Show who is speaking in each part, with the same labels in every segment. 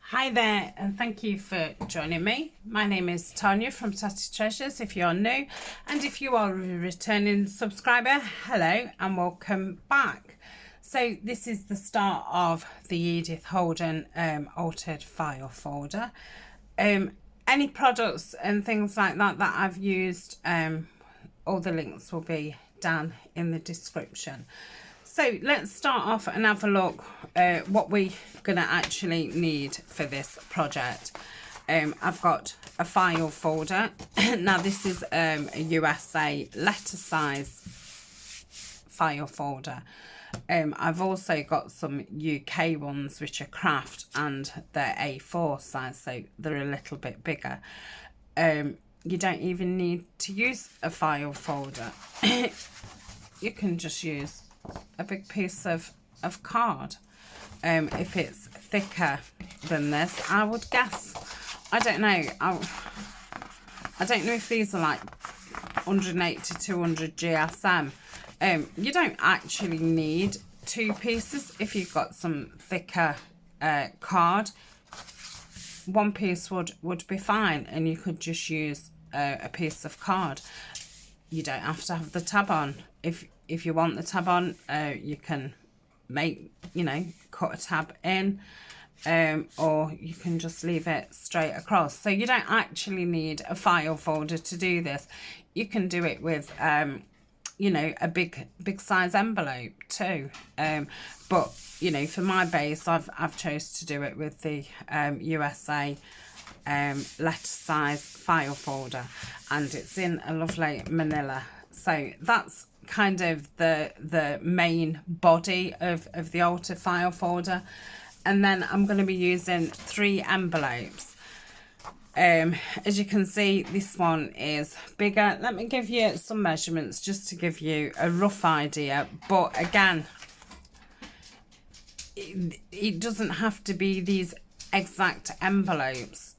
Speaker 1: Hi there, and thank you for joining me. My name is Tania from Tatty Treasures if you're new, and if you are a returning subscriber, hello and welcome back. So this is the start of the Edith Holden altered file folder. Any products and things like that that I've used, all the links will be down in the description. So let's start off and have a look what we're going to actually need for this project. I've got a file folder. Now this is a USA letter size file folder. I've also got some UK ones which are craft and they're A4 size, so they're a little bit bigger. You don't even need to use a file folder. You can just use a big piece of card. If it's thicker than this, I would guess, I don't know, I don't know if these are like 180 to 200 GSM. You don't actually need two pieces. If you've got some thicker card, one piece would be fine, and you could just use a piece of card. You don't have to have the tab on. If you want the tab on, you can cut a tab in, or you can just leave it straight across. So you don't actually need a file folder to do this. You can do it with a big size envelope too, but for my base I've chose to do it with the USA letter size file folder, and it's in a lovely manila. So that's kind of the main body of the altered file folder. And then I'm going to be using 3 envelopes. As you can see, this one is bigger. Let me give you some measurements just to give you a rough idea, but again, it doesn't have to be these exact envelopes.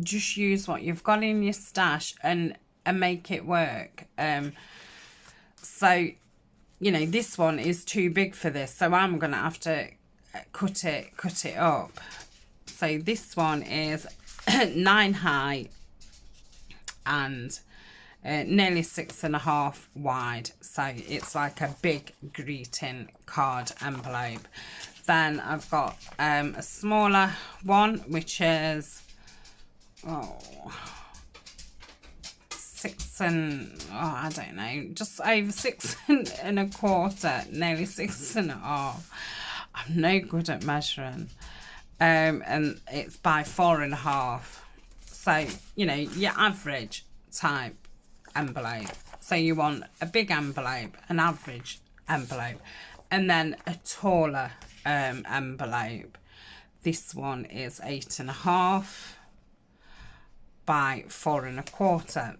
Speaker 1: Just use what you've got in your stash and make it work. So this one is too big for this, so I'm gonna have to cut it up. So this one is 9 high and nearly 6.5 wide, so it's like a big greeting card envelope. Then I've got a smaller one which is I don't know, just over 6.25, nearly 6.5. I'm no good at measuring. And it's by 4.5. So your average type envelope. So you want a big envelope, an average envelope, and then a taller envelope. This one is 8.5 by 4.25.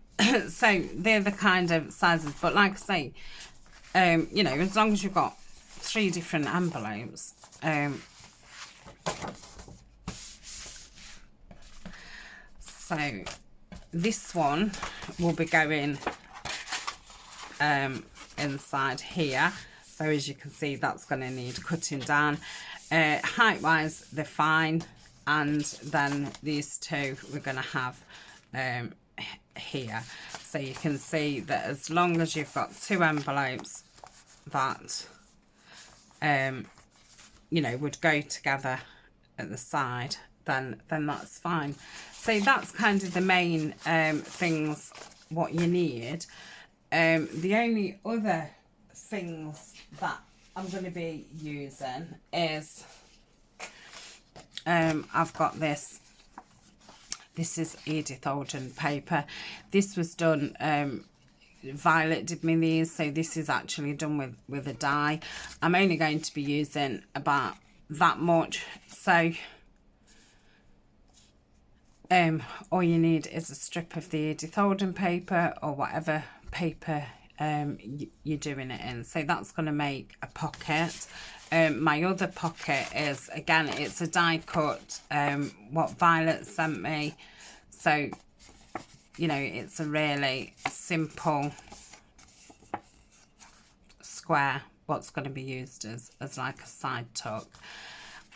Speaker 1: So they're the kind of sizes, but like I say, as long as you've got 3 different envelopes, so this one will be going inside here. So as you can see, that's going to need cutting down. Height wise they're fine, and then these two we're going to have here. So you can see that as long as you've got 2 envelopes that would go together at the side, then that's fine. So that's kind of the main things what you need. The only other things that I'm going to be using is I've got this is Edith Holden paper. This was done, Violet did me these, so this is actually done with a die. I'm only going to be using about that much, so all you need is a strip of the Edith Holden paper or whatever paper you're doing it in. So that's going to make a pocket. My other pocket is, again, it's a die cut, what Violet sent me. So it's a really simple square what's going to be used as like a side tuck.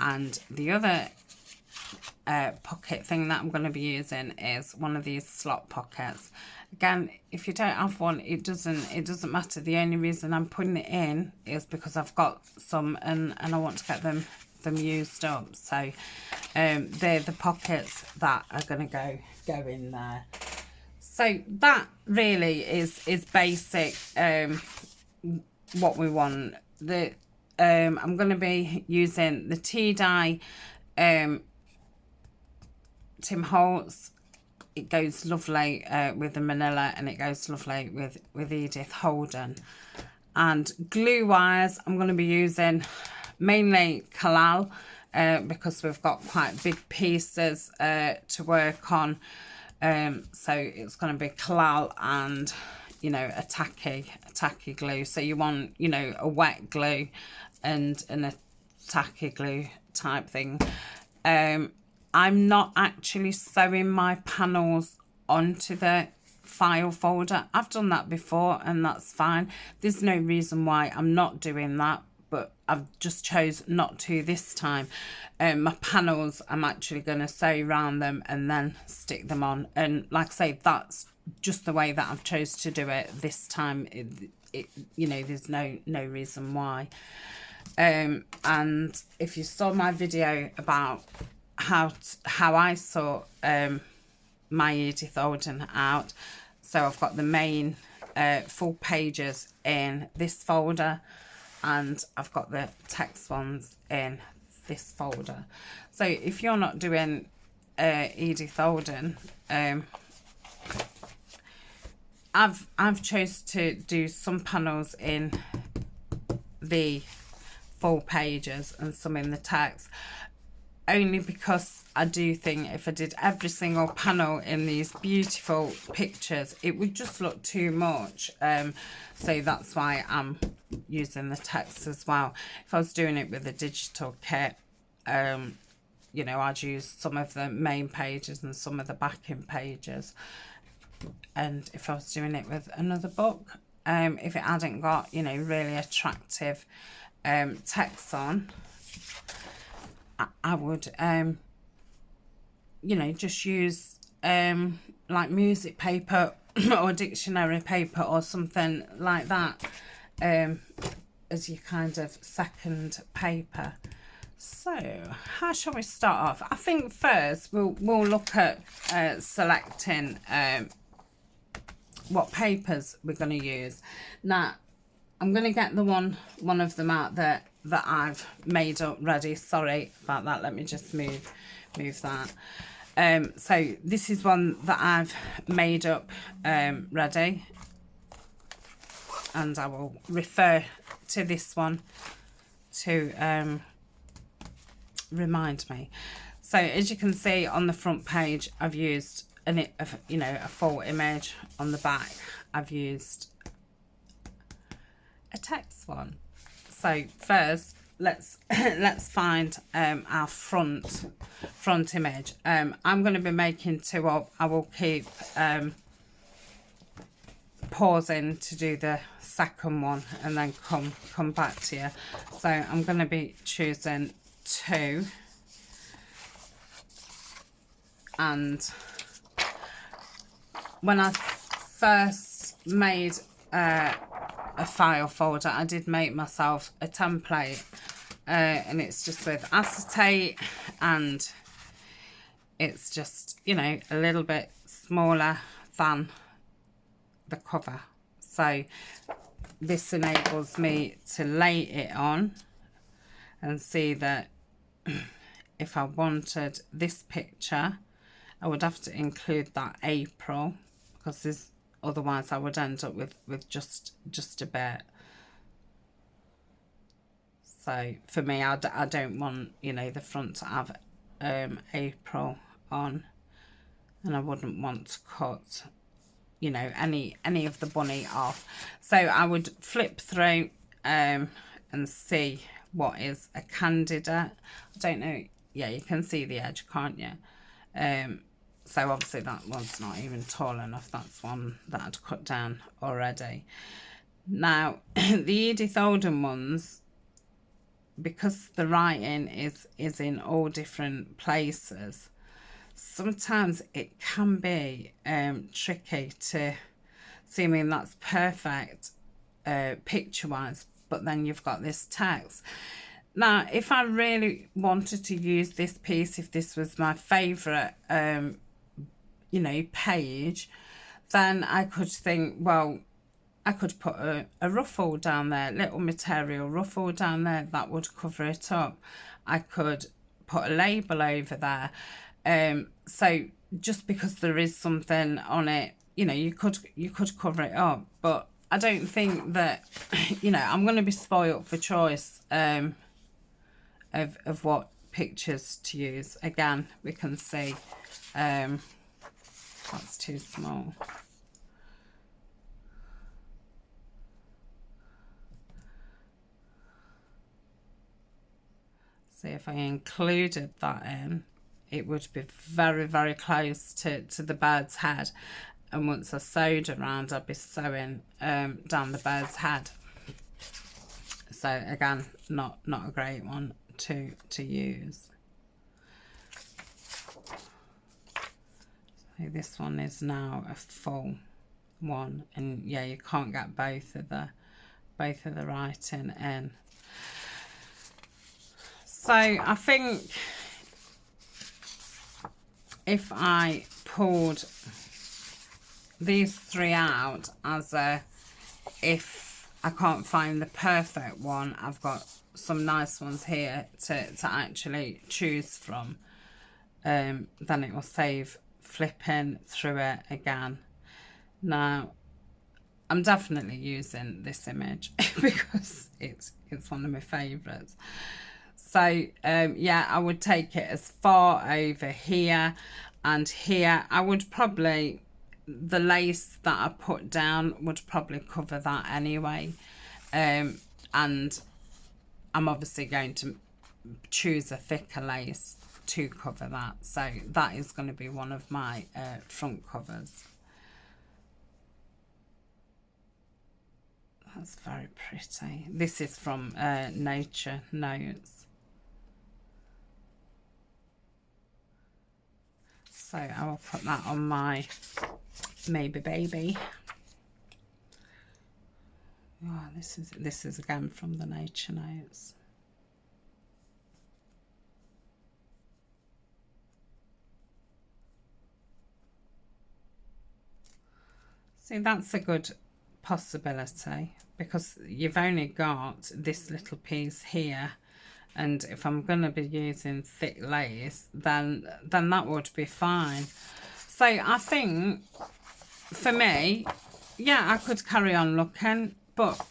Speaker 1: And the other pocket thing that I'm going to be using is one of these slot pockets. Again, if you don't have one, it doesn't matter. The only reason I'm putting it in is because I've got some and I want to get them used up. So they're the pockets that are going to go in there. So that really is basic what we want. I'm going to be using the tea dye Tim Holtz. It goes lovely with the manila, and it goes lovely with Edith Holden. And glue wise, I'm going to be using mainly collage because we've got quite big pieces to work on. So it's going to be collage and, you know, a tacky glue. So you want, you know, a wet glue and a tacky glue type thing. I'm not actually sewing my panels onto the file folder. I've done that before and that's fine. There's no reason why I'm not doing that, but I've just chose not to this time. My panels, I'm actually going to sew around them and then stick them on. And like I say, that's just the way that I've chose to do it this time. You know, there's no reason why. And if you saw my video about how I sort my Edith Holden out, so I've got the main full pages in this folder, and I've got the text ones in this folder. So if you're not doing Edith Holden, I've chose to do some panels in the full pages and some in the text, only because I do think if I did every single panel in these beautiful pictures, it would just look too much. So that's why I'm using the text as well. If I was doing it with a digital kit, you know, I'd use some of the main pages and some of the backing pages. And if I was doing it with another book, if it hadn't got, you know, really attractive text on, I would, you know, just use like music paper or dictionary paper or something like that as your kind of second paper. So how shall we start off? I think first we'll look at selecting what papers we're going to use. Now I'm going to get the one of them out that I've made up ready. Sorry about that. Let me just move that. So this is one that I've made up ready, and I will refer to this one to remind me. So as you can see on the front page, I've used a full image. On the back, I've used a text one. So first, let's find our front image. I'm going to be making two up. I will keep pausing to do the second one and then come back to you. So I'm going to be choosing two, and when I first made a file folder, I did make myself a template, and it's just with acetate, and it's just, you know, a little bit smaller than the cover. So this enables me to lay it on and see that if I wanted this picture, I would have to include that April, because otherwise I would end up with just a bit. So for me, I don't want, you know, the front to have April on, and I wouldn't want to cut, you know, any of the bunny off. So I would flip through and see what is a candidate. I don't know. Yeah, you can see the edge, can't you? So obviously that one's not even tall enough. That's one that I'd cut down already. Now, the Edith Holden ones, because the writing is in all different places, sometimes it can be tricky to see. I mean, that's perfect picture wise, but then you've got this text. Now if I really wanted to use this piece, if this was my favorite you know, page, then I could think, well, I could put a ruffle down there, little material ruffle down there, that would cover it up. I could put a label over there. So just because there is something on it, you know, you could cover it up. But I don't think that, you know, I'm going to be spoilt for choice of what pictures to use. Again, we can see that's too small. See, if I included that in, it would be very, very close to the bird's head. And once I sewed around, I'd be sewing down the bird's head. So again, not a great one to use. So this one is now a full one, and yeah, you can't get both of the writing in. So I think if I pulled these three out as a, if I can't find the perfect one, I've got some nice ones here to actually choose from, then it will save flipping through it again. Now I'm definitely using this image because it's one of my favourites. So yeah, I would take it as far over here and here. I would probably, the lace that I put down would probably cover that anyway. And I'm obviously going to choose a thicker lace to cover that. So that is going to be one of my front covers. That's very pretty. This is from Nature Notes. So I will put that on my Maybe Baby. Oh, this is again from the Nature Notes. See, that's a good possibility because you've only got this little piece here. And if I'm going to be using thick lace, then that would be fine. So I think, for me, yeah, I could carry on looking, but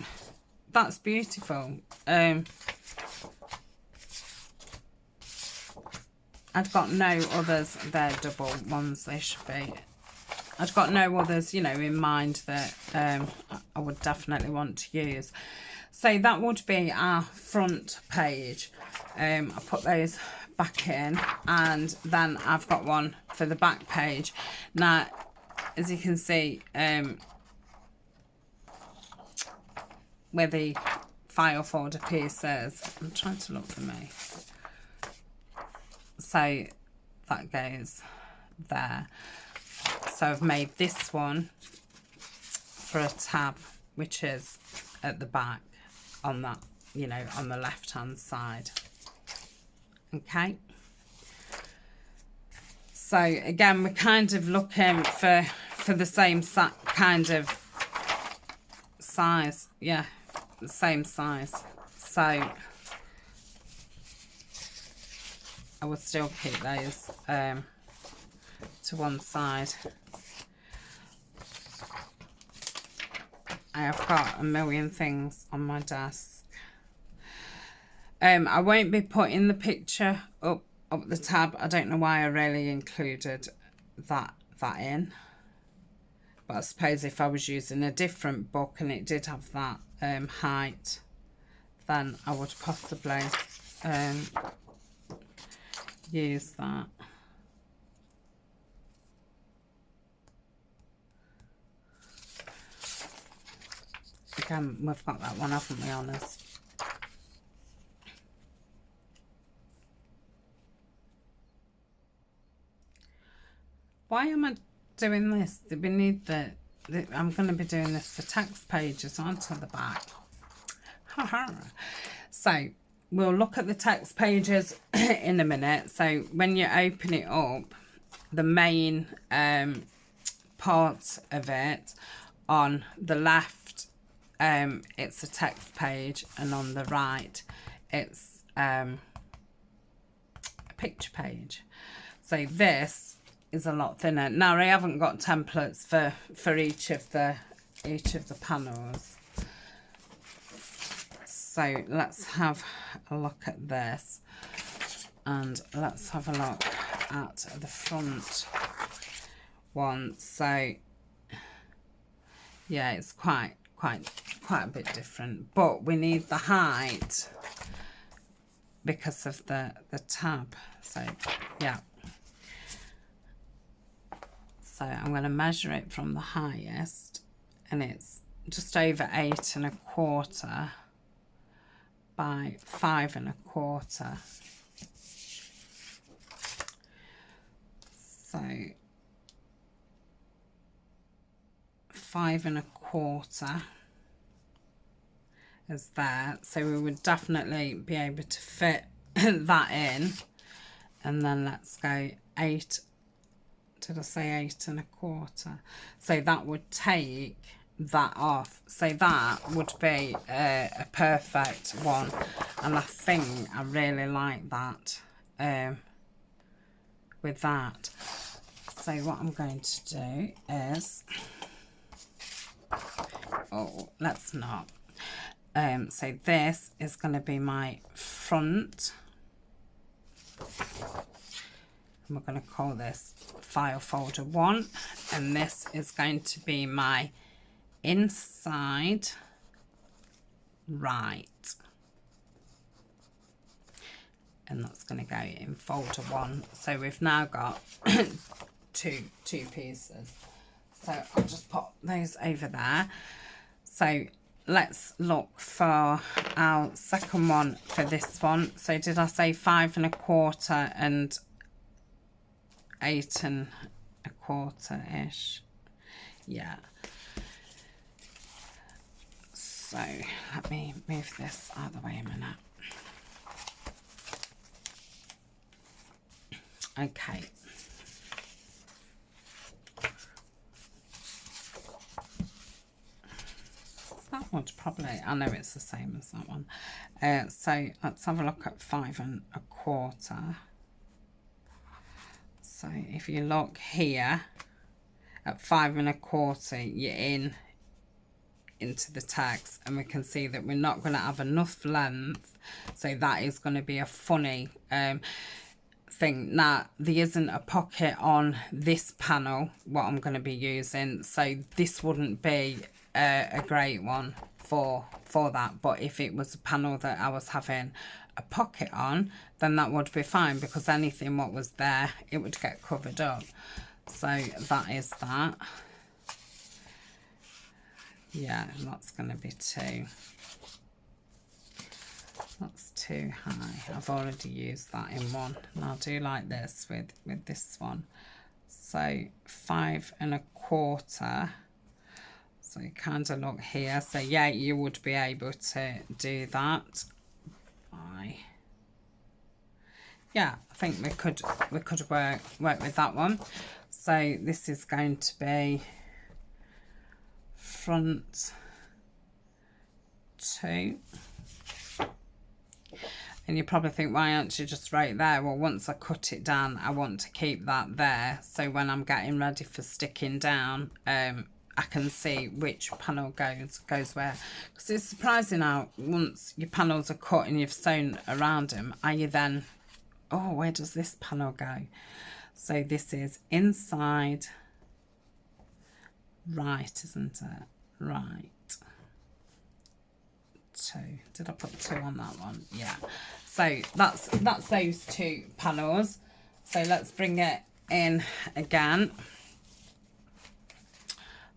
Speaker 1: that's beautiful. I've got no others, they're double ones, they should be. I've got no others, you know, in mind that I would definitely want to use. So that would be our front page. I put those back in, and then I've got one for the back page. Now, as you can see, where the file folder piece is, I'm trying to look for me. So that goes there. So I've made this one for a tab, which is at the back on that, you know, on the left hand side. Okay, so again, we're kind of looking for the same kind of size. Yeah, the same size. So I will still keep those to one side. I have got a million things on my desk. I won't be putting the picture up the tab. I don't know why I really included that in. But I suppose if I was using a different book and it did have that height, then I would possibly use that. Again, we've got that one, haven't we, on us? Why am I doing this? We need I'm going to be doing this for text pages, aren't I, the back? So we'll look at the text pages in a minute. So when you open it up, the main part of it, on the left, it's a text page, and on the right, it's a picture page. So this is a lot thinner. Now I haven't got templates for each of the panels. So let's have a look at this, and let's have a look at the front one. So yeah, it's quite a bit different, but we need the height because of the tab. So yeah, so I'm going to measure it from the highest, and it's just over 8¼ by 5¼ so 5¼ is there, so we would definitely be able to fit that in. And then let's go 8, did I say 8¼ so that would take that off, so that would be a perfect one, and I think I really like that with that. So what I'm going to do is, oh, let's not, so this is going to be my front, and we're going to call this file folder 1, and this is going to be my inside right, and that's going to go in folder 1. So we've now got two pieces, so I'll just pop those over there. So let's look for our second one for this one. So did I say 5¼ and 8¼ ish? Yeah. So let me move this out of the way a minute. Okay. That one's probably, I know it's the same as that one. So let's have a look at 5¼ So if you look here at 5¼ you're into the text, and we can see that we're not going to have enough length, so that is going to be a funny thing. Now there isn't a pocket on this panel what I'm going to be using, so this wouldn't be a great one for that, but if it was a panel that I was having a pocket on, then that would be fine, because anything what was there, it would get covered up. So that is that. Yeah, that's going to be that's too high. I've already used that in one, and I'll do like this with this one. So 5¼ so you kind of look here, so yeah, you would be able to do that. Yeah, I think we could work with that one. So this is going to be front 2, and you probably think, why aren't you just right there? Well, once I cut it down, I want to keep that there, so when I'm getting ready for sticking down, I can see which panel goes where, because it's surprising how once your panels are cut and you've sewn around them, are you then, oh, where does this panel go? So this is inside right, isn't it? Right. 2. Did I put 2 on that one? Yeah. So that's those 2 panels. So let's bring it in again.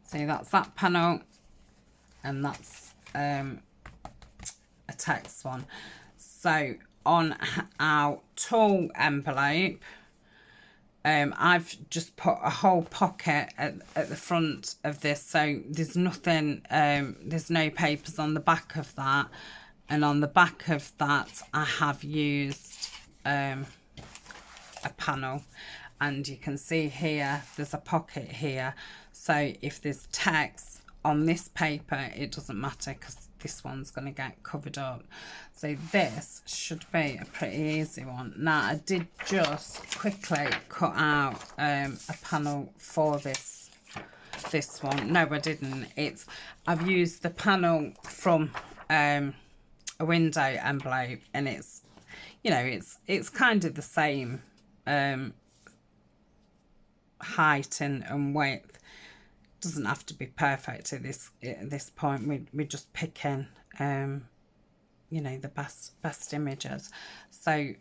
Speaker 1: So that's that panel, and that's a text one. So on our tall envelope, I've just put a whole pocket at the front of this, so there's nothing, there's no papers on the back of that. And on the back of that, I have used a panel, and you can see here there's a pocket here, so if there's text on this paper, it doesn't matter because this one's going to get covered up. So this should be a pretty easy one. Now, I did just quickly cut out a panel for this one. No, I didn't. I've used the panel from a window envelope, and it's, you know, it's kind of the same height and width. Doesn't have to be perfect at this point. We're just picking you know, the best images. So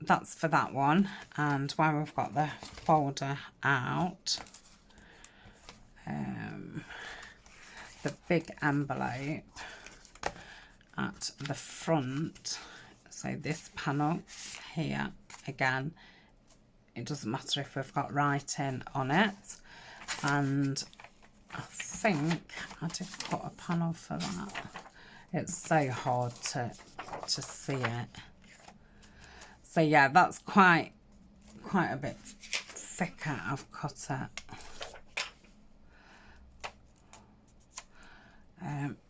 Speaker 1: that's for that one. And while we've got the folder out, the big envelope at the front, so this panel here, again, it doesn't matter if we've got writing on it. And I think I did put a panel for that. It's so hard to see it. So yeah, that's quite a bit thicker. I've cut it.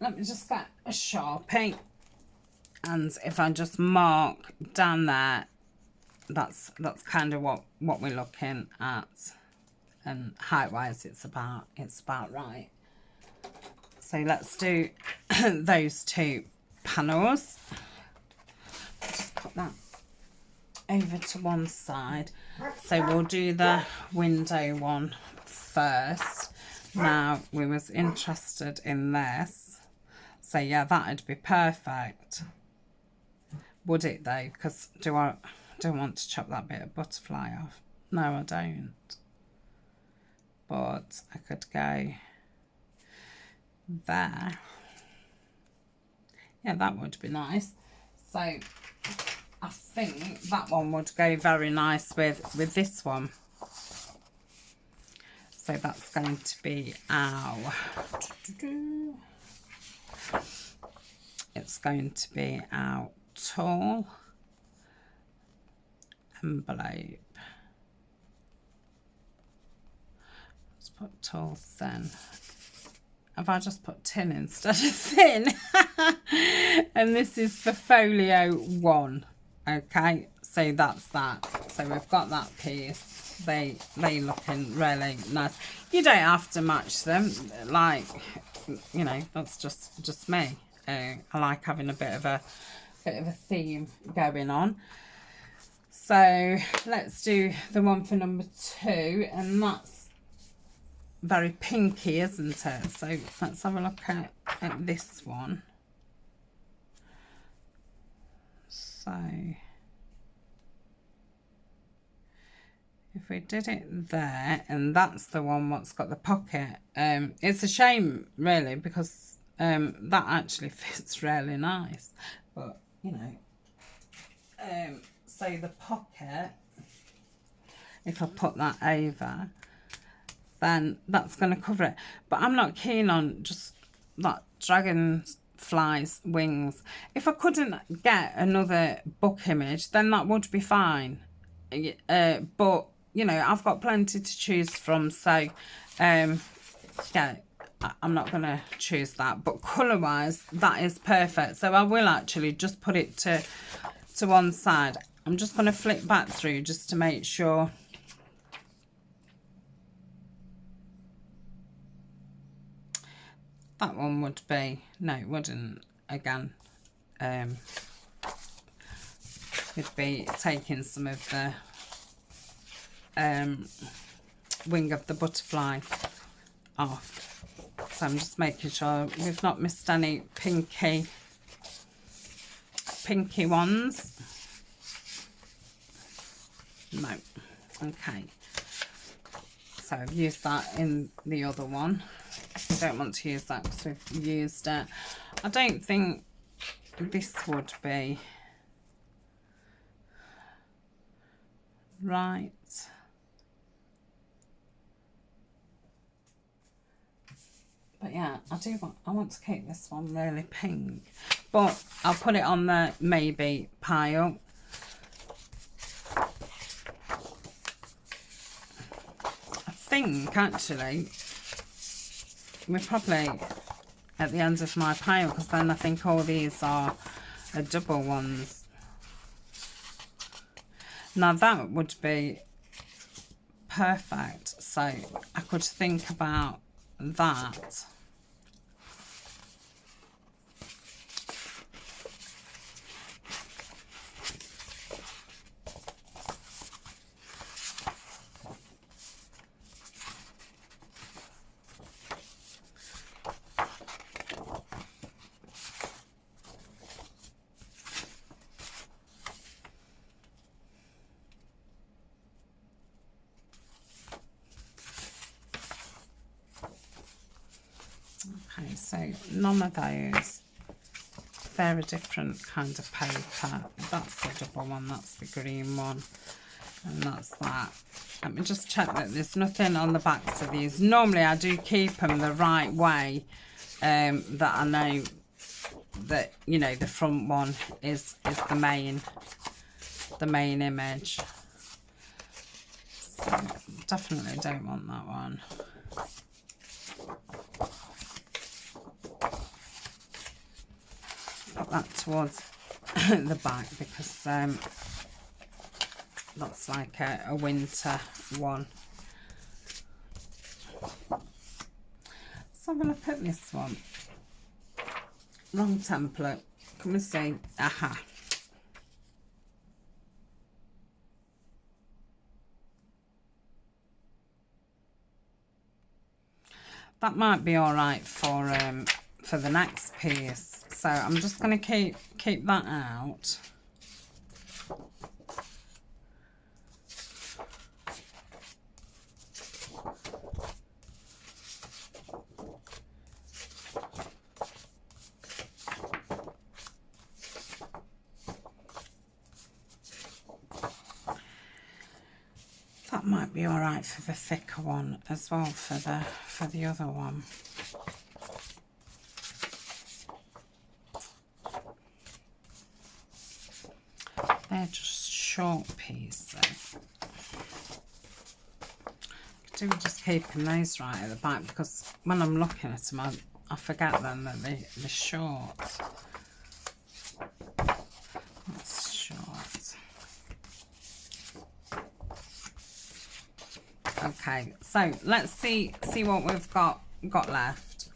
Speaker 1: Let me just get a Sharpie, and if I just mark down there, that's kind of what we're looking at. And height-wise, it's about right. So let's do those two panels. Just put that over to one side. So we'll do the window one first. Now, we was interested in this. So yeah, that'd be perfect. Would it though? Because I don't want to chop that bit of butterfly off. No, I don't. But I could go there. Yeah, that would be nice. So I think that one would go very nice with this one. So that's going to be our, it's going to be our tall envelope. Put tall thin. Have I just put tin instead of thin? And this is for folio 1. Okay, so that's that. So we've got that piece. They looking really nice. You don't have to match them, like, you know, that's just me. I like having a bit of a theme going on. So let's do the one for number 2, and that's very pinky, isn't it? So let's have a look at this one. So if we did it there, and that's the one what's got the pocket, it's a shame really, because that actually fits really nice, but you know, so the pocket, if I put that over, then that's going to cover it. But I'm not keen on just that dragonfly's wings. If I couldn't get another book image, then that would be fine. But, you know, I've got plenty to choose from. So, yeah, I'm not going to choose that. But colour-wise, that is perfect. So I will actually just put it to one side. I'm just going to flip back through just to make sure. That one would be, no, it wouldn't, again, would be taking some of the wing of the butterfly off. So I'm just making sure we've not missed any pinky ones. No. Okay. So I've used that in the other one. I don't want to use that because we've used it. I don't think this would be right. But yeah, I want to keep this one really pink, but I'll put it on the maybe pile. I think actually we're probably at the end of my pile, because then I think all these are double ones. Now that would be perfect, so I could think about that. Okay, so none of those. They're a different kind of paper. That's the double one, that's the green one, and that's that. Let me just check that there's nothing on the backs of these. Normally I do keep them the right way, that I know that, you know, the front one is the main image. So definitely don't want that one. Put that towards the back, because that's like a winter one. So I'm going to put this one. Wrong template. Can we see? Aha. That might be all right for the next piece. So I'm just going to keep that out. That might be all right for the thicker one as well, for the other one. They're just short pieces. I do just keeping those right at the back, because when I'm looking at them, I forget then that they're short. That's short. Okay, so let's see what we've got left.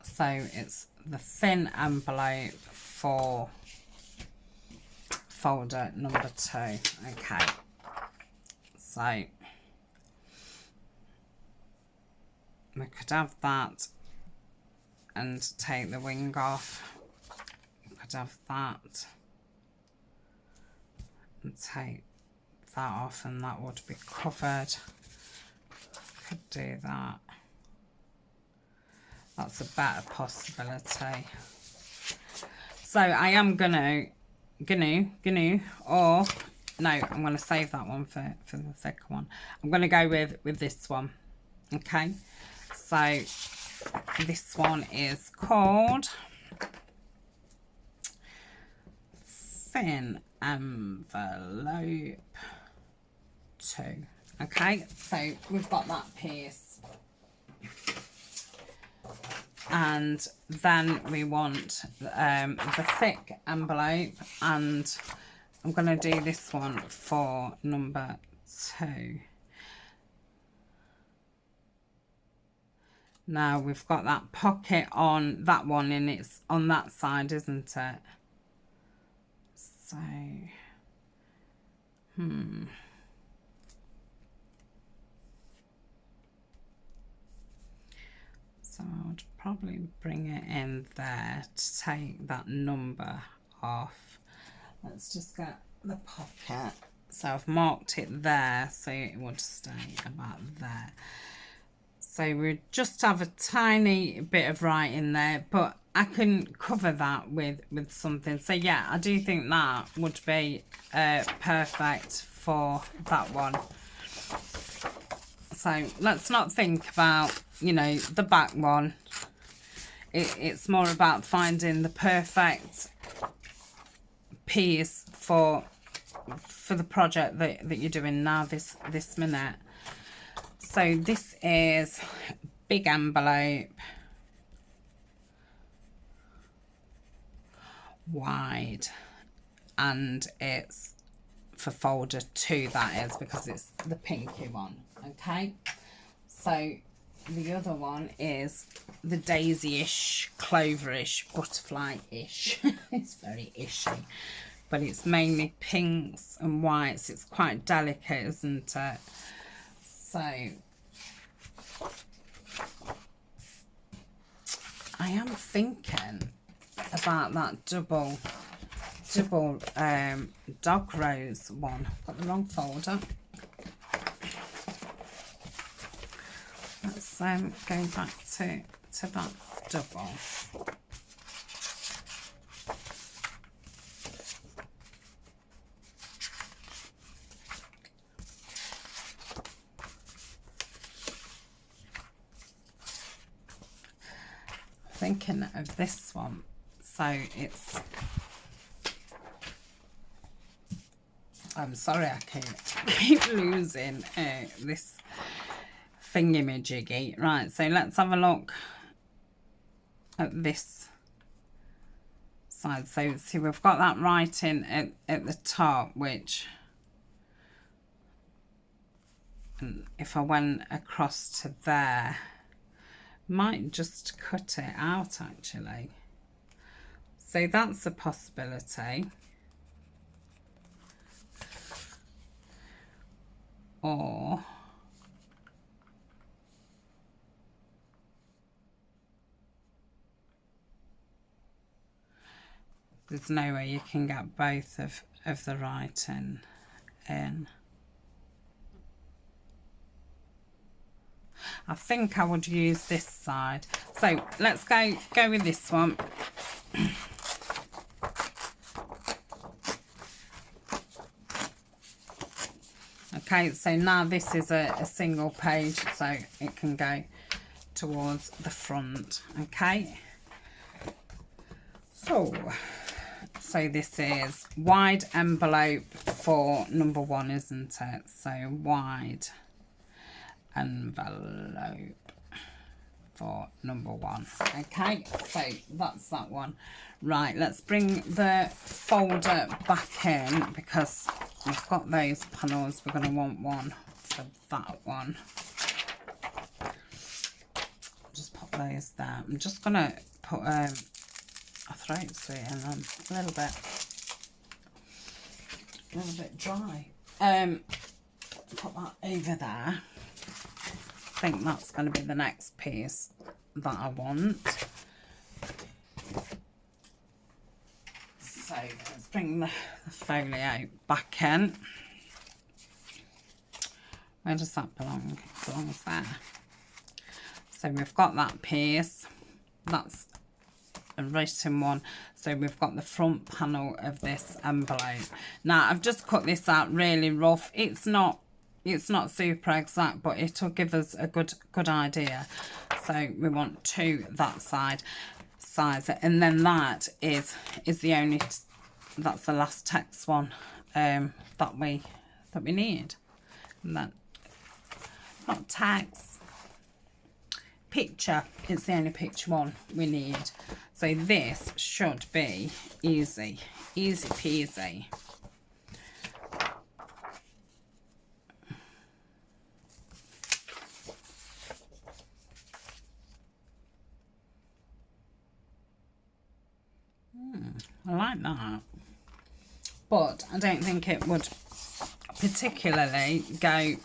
Speaker 1: So it's the thin envelope for folder number 2. Okay, so we could have that and take the wing off. We could have that and take that off, and that would be covered. Could do that. That's a better possibility. So I am gonna, or no, I'm gonna save that one for the thicker one. I'm gonna go with this one. Okay, so this one is called Thin Envelope 2. Okay, so we've got that piece, and then we want the thick envelope, and I'm going to do this one for number 2. Now we've got that pocket on that one, and it's on that side, isn't it? So so I would probably bring it in there to take that number off. Let's just get the pocket. So I've marked it there, so it would stay about there. So we just have a tiny bit of writing there, but I can cover that with something. So yeah, I do think that would be perfect for that one. So let's not think about, you know, the back one. It's more about finding the perfect piece for the project that you're doing now this minute. So this is big envelope, wide, and it's for folder 2, that is, because it's the pinky one. Okay, so the other one is the daisy-ish, clover-ish, butterfly-ish. It's very ishy, but it's mainly pinks and whites. It's quite delicate, isn't it? So I am thinking about that double dog rose one. Got the wrong folder. Let's go back to that double. Thinking of this one, so it's, I'm sorry, I keep losing this thingamajiggy. Right, so let's have a look at this side. So see, we've got that writing at the top, which, and if I went across to there, might just cut it out actually. So that's a possibility. Or there's no way you can get both of the writing in. I think I would use this side. So let's go with this one. Okay, so now this is a single page, so it can go towards the front. Okay, so this is wide envelope for number 1, isn't it? So wide envelope for number 1. Okay, so that's that one. Right, let's bring the folder back in because we've got those panels. We're going to want one for that one. Just put those there. I'm just going to put a throat sweet in them a little bit dry. Put that over there. I think that's going to be the next piece that I want. So let's bring the folio back in. Where does that belong? It belongs there. So we've got that piece. That's a written one. So we've got the front panel of this envelope. Now I've just cut this out really rough. It's not super exact, but it'll give us a good idea. So we want 2 that size, and then that is the only, that's the last text one that we need. And then not text, picture, it's the only picture one we need. So this should be easy peasy. I like that, but I don't think it would particularly go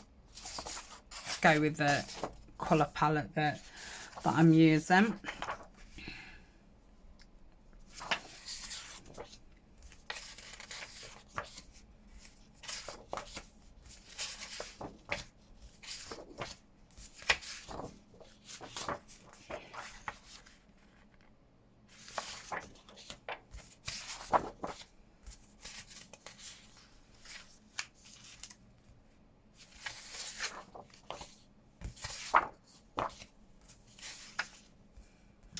Speaker 1: with the colour palette that I'm using.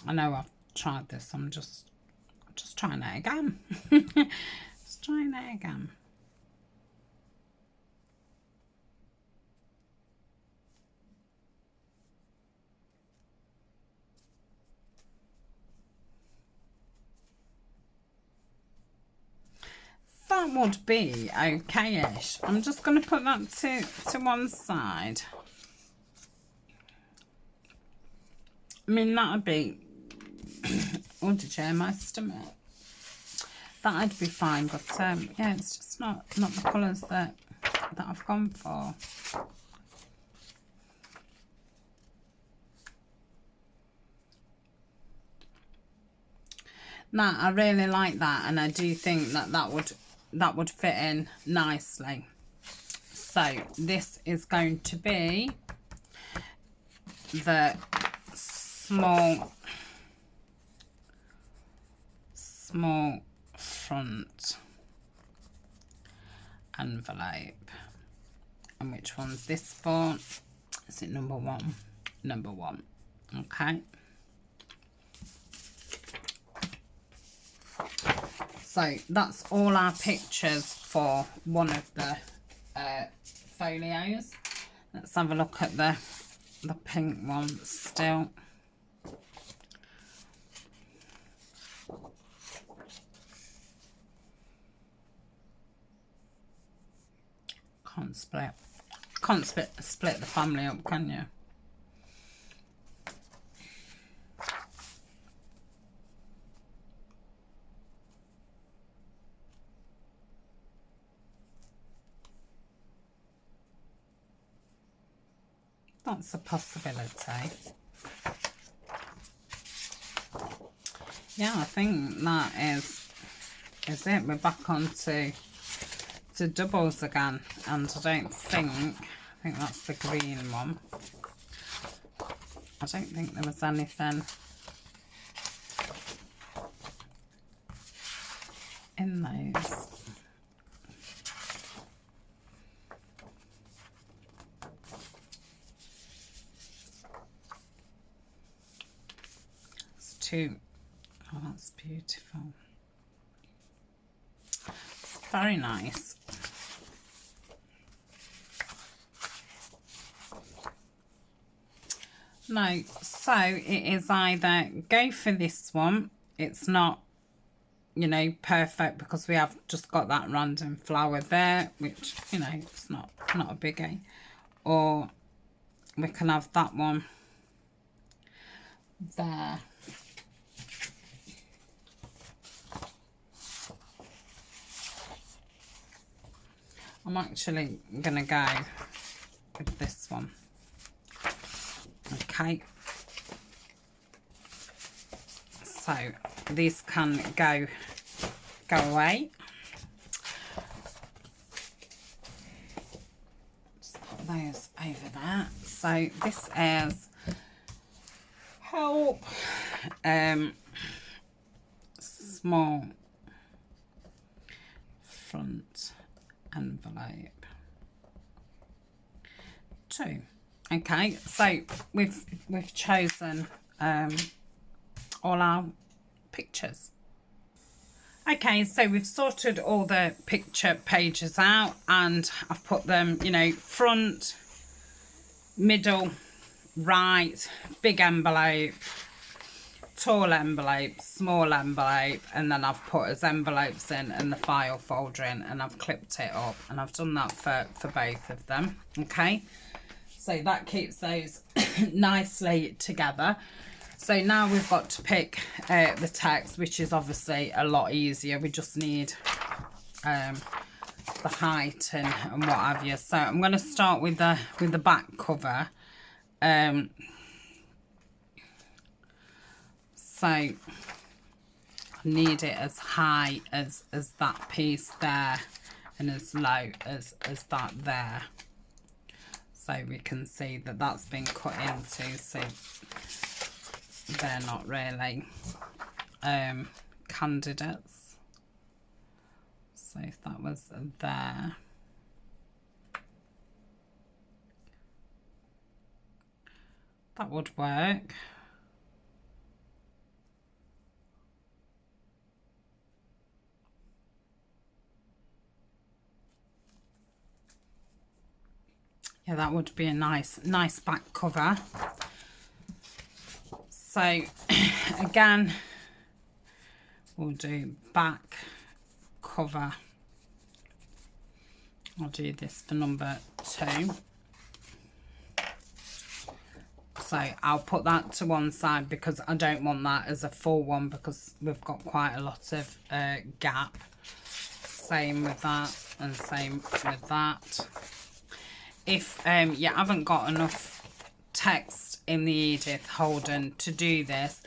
Speaker 1: I know I've tried this, I'm just trying it again. Just trying it again. That would be okay-ish. I'm just going to put that to one side. I mean, that would be... oh, did you hear my stomach? That'd be fine, but yeah, it's just not the colours that I've gone for. Now, I really like that, and I do think that would fit in nicely. So this is going to be the small front envelope. And which one's this for? Is it number one? Number one. Okay. So that's all our pictures for one of the folios. Let's have a look at the pink one still. Can't split the family up, can you? That's a possibility. Yeah, I think that is it. We're back on to doubles again, and I think that's the green one. I don't think there was anything in those. Oh, that's beautiful. It's very nice. No, so it is either go for this one. It's not, you know, perfect because we have just got that random flower there, which, you know, it's not a biggie. Or we can have that one there. I'm actually going to go with this one. Okay. So these can go away. Just put those over there. So this is Help Small Front Envelope 2. Okay, so we've chosen all our pictures. Okay, so we've sorted all the picture pages out, and I've put them, you know, front, middle, right, big envelope, tall envelope, small envelope, and then I've put as envelopes in and the file folder in, and I've clipped it up, and I've done that for both of them. Okay, so that keeps those nicely together. So now we've got to pick the text, which is obviously a lot easier. We just need the height and what have you. So I'm going to start with the back cover. So I need it as high as that piece there, and as low as that there, so we can see that that's been cut into, so they're not really candidates. So if that was there, that would work. Yeah, that would be a nice back cover. So again, we'll do back cover. I'll do this for number 2. So I'll put that to one side because I don't want that as a full one because we've got quite a lot of gap. Same with that and same with that. If you haven't got enough text in the Edith Holden to do this,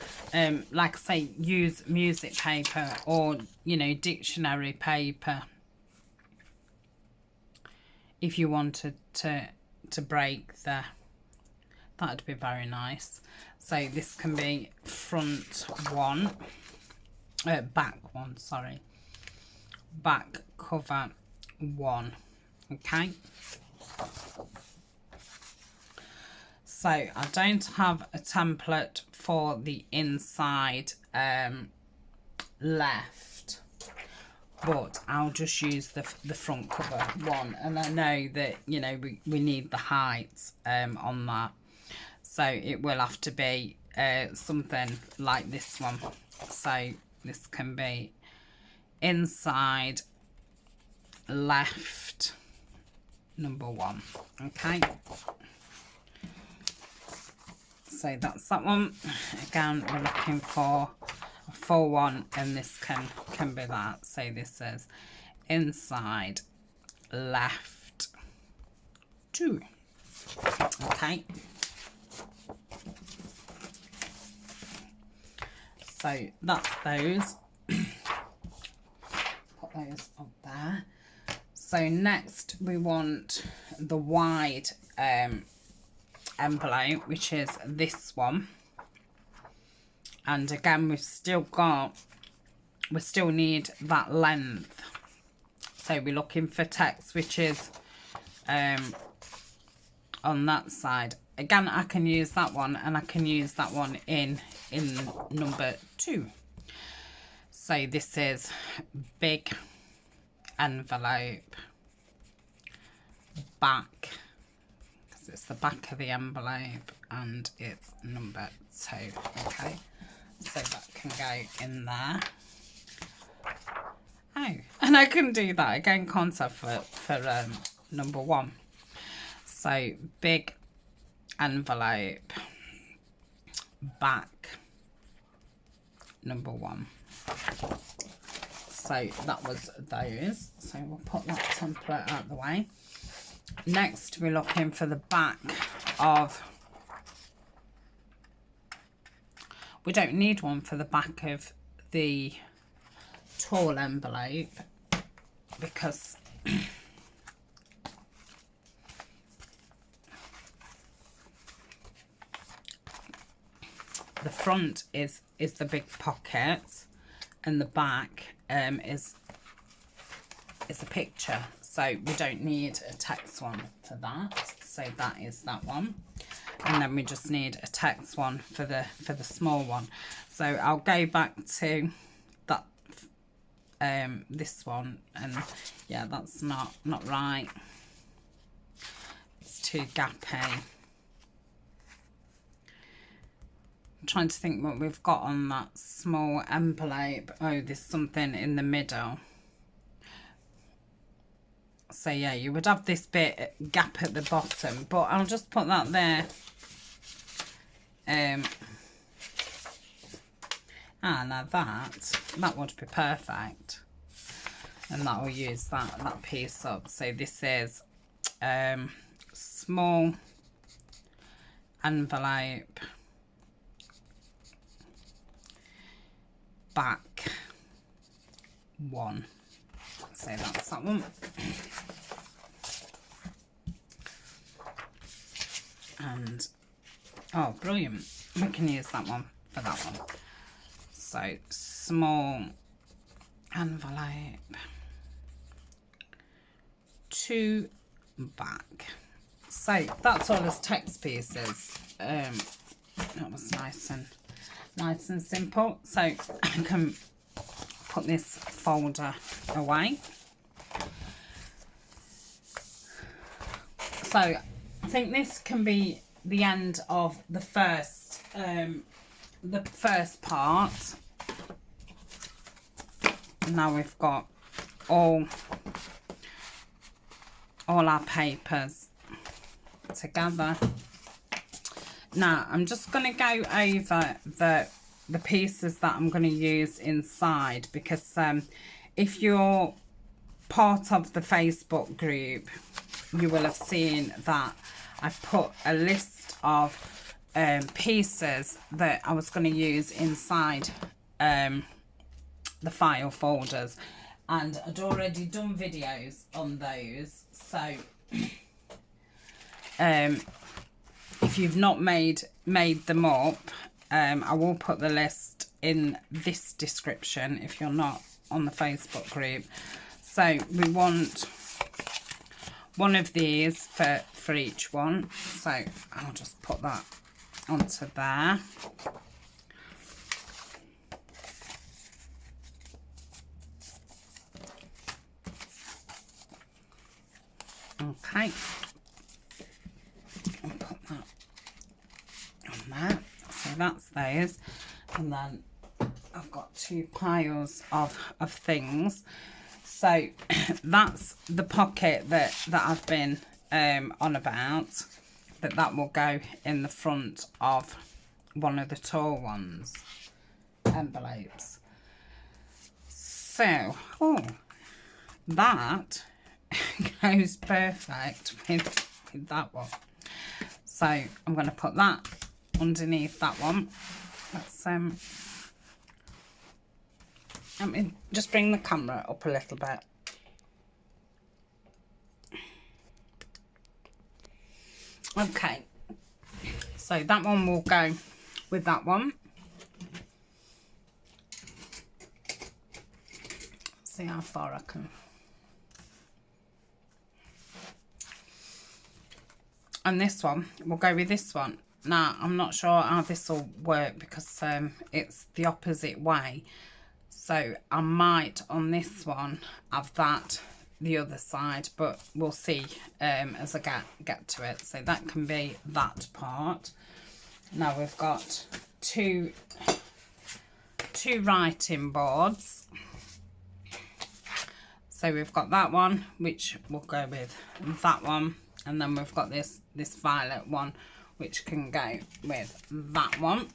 Speaker 1: like I say, use music paper or, you know, dictionary paper if you wanted to break there. That'd be very nice. So this can be front one, back one, sorry, back cover 1. Okay, so I don't have a template for the inside left, but I'll just use the front cover 1, and I know that, you know, we need the height on that, so it will have to be something like this one. So this can be inside left number 1. Okay, so that's that one. Again, we're looking for a full one, and this can be that. So this is inside left 2. Okay, so that's those. Put those up there. So next we want the wide envelope, which is this one. And again, we still need that length. So we're looking for text which is on that side. Again, I can use that one, and I can use that one in number 2. So this is big envelope, back, because it's the back of the envelope, and it's number 2. Okay, so that can go in there. Oh, and I can do that again, can't I, for number 1. So big envelope, back number 1. So that was those. So we'll put that template out of the way. Next, we're looking for the back of, we don't need one for the back of the tall envelope because the front is the big pocket, and the back is a picture, so we don't need a text one for that. So that is that one, and then we just need a text one for the small one. So I'll go back to that this one, and yeah, that's not right. It's too gappy. I'm trying to think what we've got on that small envelope. Oh, there's something in the middle. So yeah, you would have this bit gap at the bottom, but I'll just put that there. Now that would be perfect, and that will use that piece up. So this is small envelope, back 1. So that's that one. And oh, brilliant, we can use that one for that one. So small envelope, 2 back. So that's all as text pieces. That was nice and simple. So I can put this folder away. So I think this can be the end of the first part. Now we've got all our papers together. Now I'm just going to go over the pieces that I'm going to use inside, because if you're part of the Facebook group, you will have seen that I put a list of pieces that I was going to use inside the file folders, and I'd already done videos on those. So if you've not made them up, I will put the list in this description if you're not on the Facebook group. So we want one of these for each one, so I'll just put that onto there. Okay, I'll put that on there. So that's those, and then I've got two piles of things. So that's the pocket that I've been on about, but that will go in the front of one of the tall ones, envelopes. So, oh, that goes perfect with that one. So I'm going to put that underneath that one. Let's let me just bring the camera up a little bit. Okay, so that one will go with that one. See how far I can. And this one will go with this one. Now, I'm not sure how this will work because it's the opposite way. So I might, on this one, have that the other side, but we'll see as I get to it. So that can be that part. Now we've got two writing boards. So we've got that one, which will go with that one. And then we've got this violet one, which can go with that one.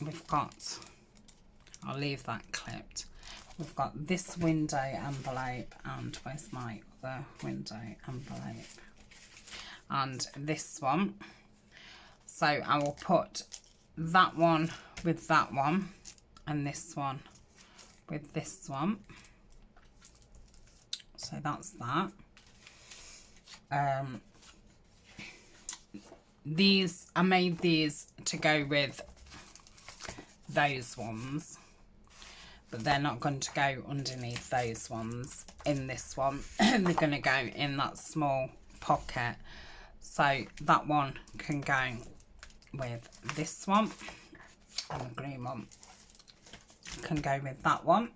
Speaker 1: We've got, I'll leave that clipped. We've got this window envelope, and where's my other window envelope? And this one. So I will put that one with that one, and this one with this one. So that's that. These, I made these to go with those ones, but they're not going to go underneath those ones in this one. They're going to go in that small pocket. So that one can go with this one, and the green one can go with that one.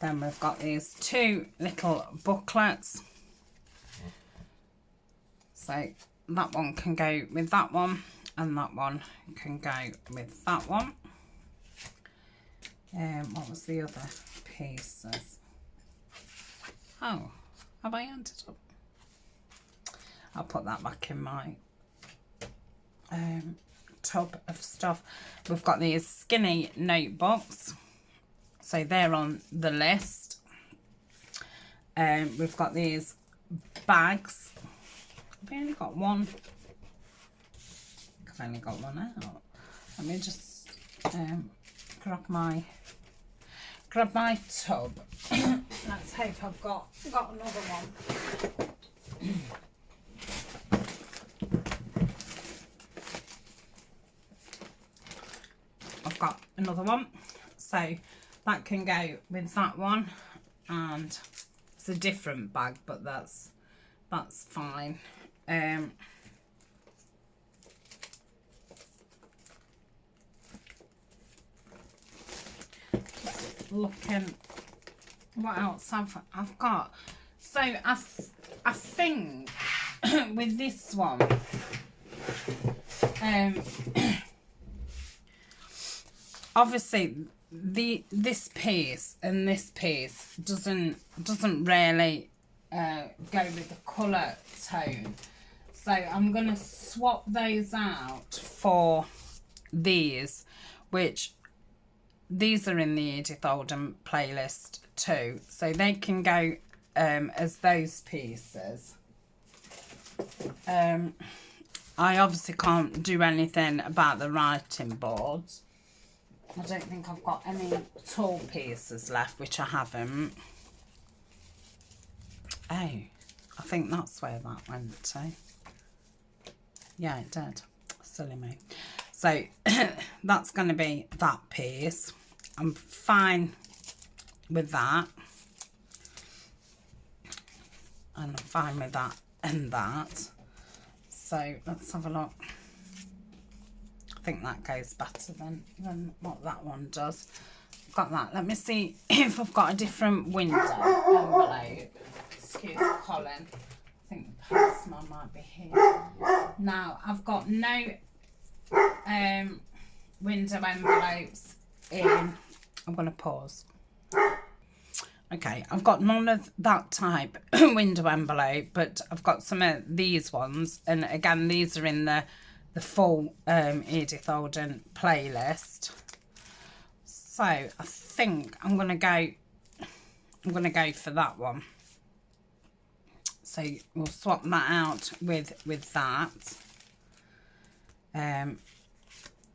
Speaker 1: Then we've got these two little booklets. So that one can go with that one, and that one can go with that one. What was the other pieces? Oh, have I ended up? I'll put that back in my tub of stuff. We've got these skinny notebooks, so they're on the list. We've got these bags. I've only got one. I've only got one out. Let me just grab my tub. Let's hope I've got another one. I've got another one, so that can go with that one, and it's a different bag, but that's fine. Just looking what else I've got? So I think with this one, obviously this piece and this piece doesn't really go with the colour tone, so I'm gonna swap those out for these, which these are in the Edith Holden playlist too, so they can go as those pieces. I obviously can't do anything about the writing boards. I don't think I've got any tall pieces left, which I haven't. Oh, I think that's where that went to. Yeah, it did. Silly me. So that's going to be that piece. I'm fine with that. And I'm fine with that and that. So let's have a look. I think that goes better than what that one does. Got that. Let me see if I've got a different window envelope. Excuse me, Colin. I think the postman might be here. Now, I've got no window envelopes in. I'm going to pause. Okay, I've got none of that type window envelope, but I've got some of these ones. And again, these are in the full Edith Holden playlist. So I think I'm gonna go for that one. So we'll swap that out with that. And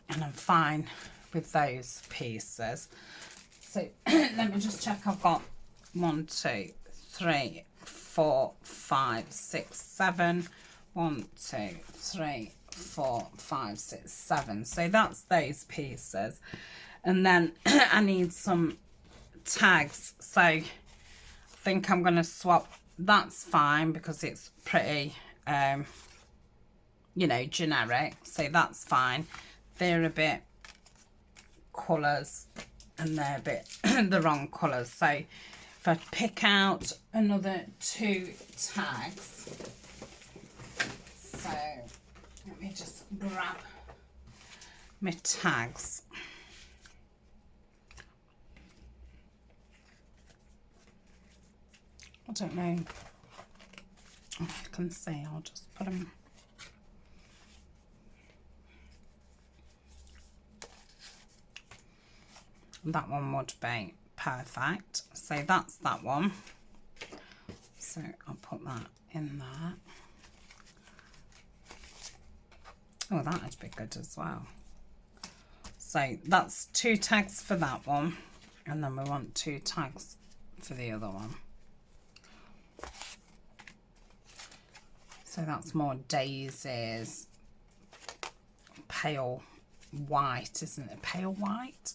Speaker 1: I'm fine with those pieces. So let me just check. I've got 1, 2, 3, 4, 5, 6, 7. 1, 2, 3, 4, 5, 6, 7. So that's those pieces. And then I need some tags. So I think I'm going to swap. That's fine because it's pretty, you know, generic. So that's fine. They're a bit colours and they're a bit the wrong colours. So if I pick out another 2 tags. So let me just grab my tags. I don't know if you can see. I'll just put them. That one would be perfect. So that's that one. So I'll put that in there. Oh, that would be good as well. So that's 2 tags for that one. And then we want 2 tags for the other one. So that's more daisies. Pale white, isn't it? Pale white.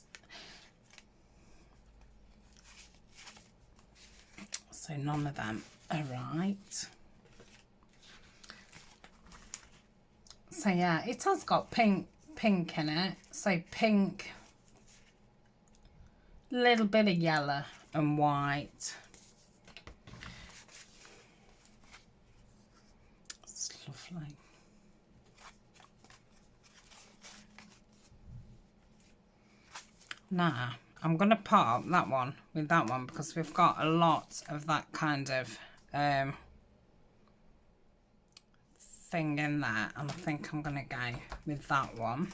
Speaker 1: So none of them are right. So yeah, it has got pink in it. So pink, a little bit of yellow and white. It's lovely. Now, I'm going to pop that one with that one because we've got a lot of that kind of thing in there, and I think I'm going to go with that one.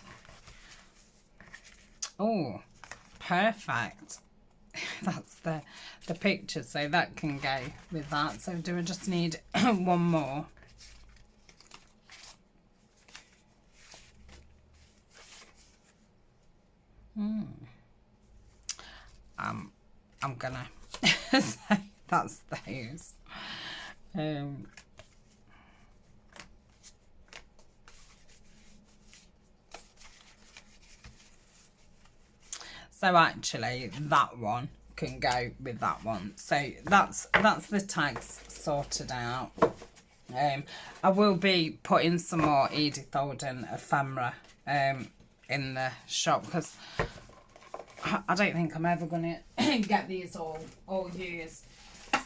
Speaker 1: Oh, perfect. That's the picture, so that can go with that. So do I just need one more? I'm gonna say that's those. So actually that one can go with that one. So that's the tags sorted out. I will be putting some more Edith Holden ephemera in the shop because I don't think I'm ever going to get these all used.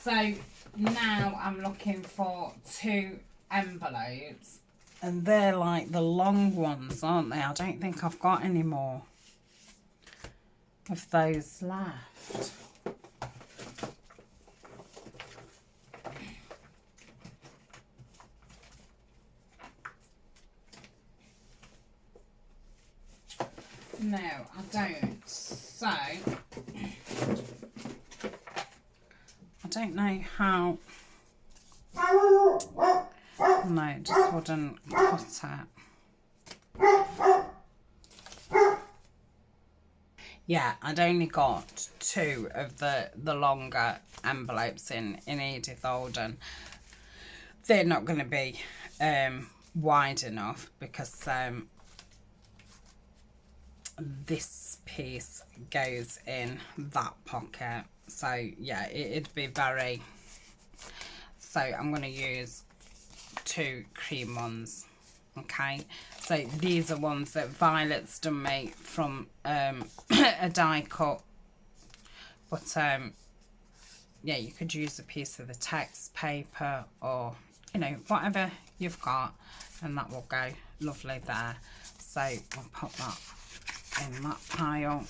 Speaker 1: So now I'm looking for 2 envelopes, and they're like the long ones, aren't they? I don't think I've got any more of those left. No, I don't. So I don't know how. No, it just wouldn't cut it. Yeah, I'd only got 2 of the longer envelopes in Edith Holden. They're not going to be wide enough because this piece goes in that pocket. So yeah, it'd be very... So I'm going to use 2 cream ones. Okay, so these are ones that Violet's done me from a die cut, but yeah, you could use a piece of the text paper or, you know, whatever you've got, and that will go lovely there. So I'll put that in that pile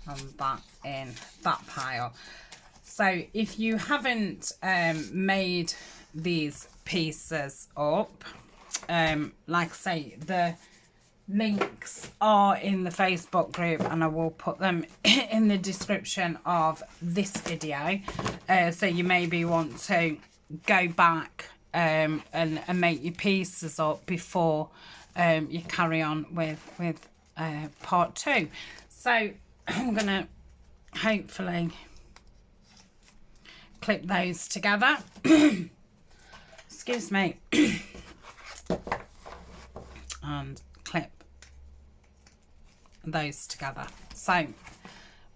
Speaker 1: and that in that pile. So if you haven't made these pieces up, like I say, the links are in the Facebook group, and I will put them in the description of this video, so you maybe want to go back and make your pieces up before you carry on with part 2. So I'm gonna hopefully clip those together. Excuse me. And clip those together. So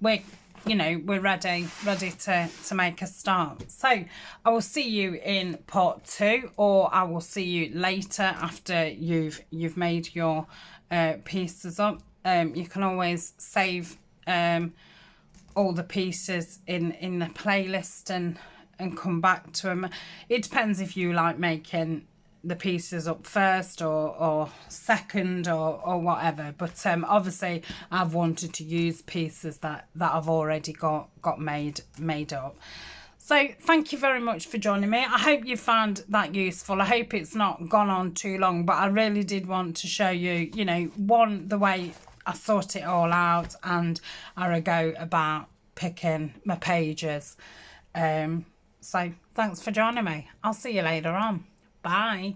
Speaker 1: we're ready to make a start. So I will see you in part 2, or I will see you later after you've made your pieces up. You can always save all the pieces in the playlist and come back to them. It depends if you like making the pieces up first or second or whatever, but obviously I've wanted to use pieces that I've already got made up. So thank you very much for joining me. I hope you found that useful. I hope it's not gone on too long, but I really did want to show you, the way I sort it all out and how I go about picking my pages. So thanks for joining me. I'll see you later on. Bye.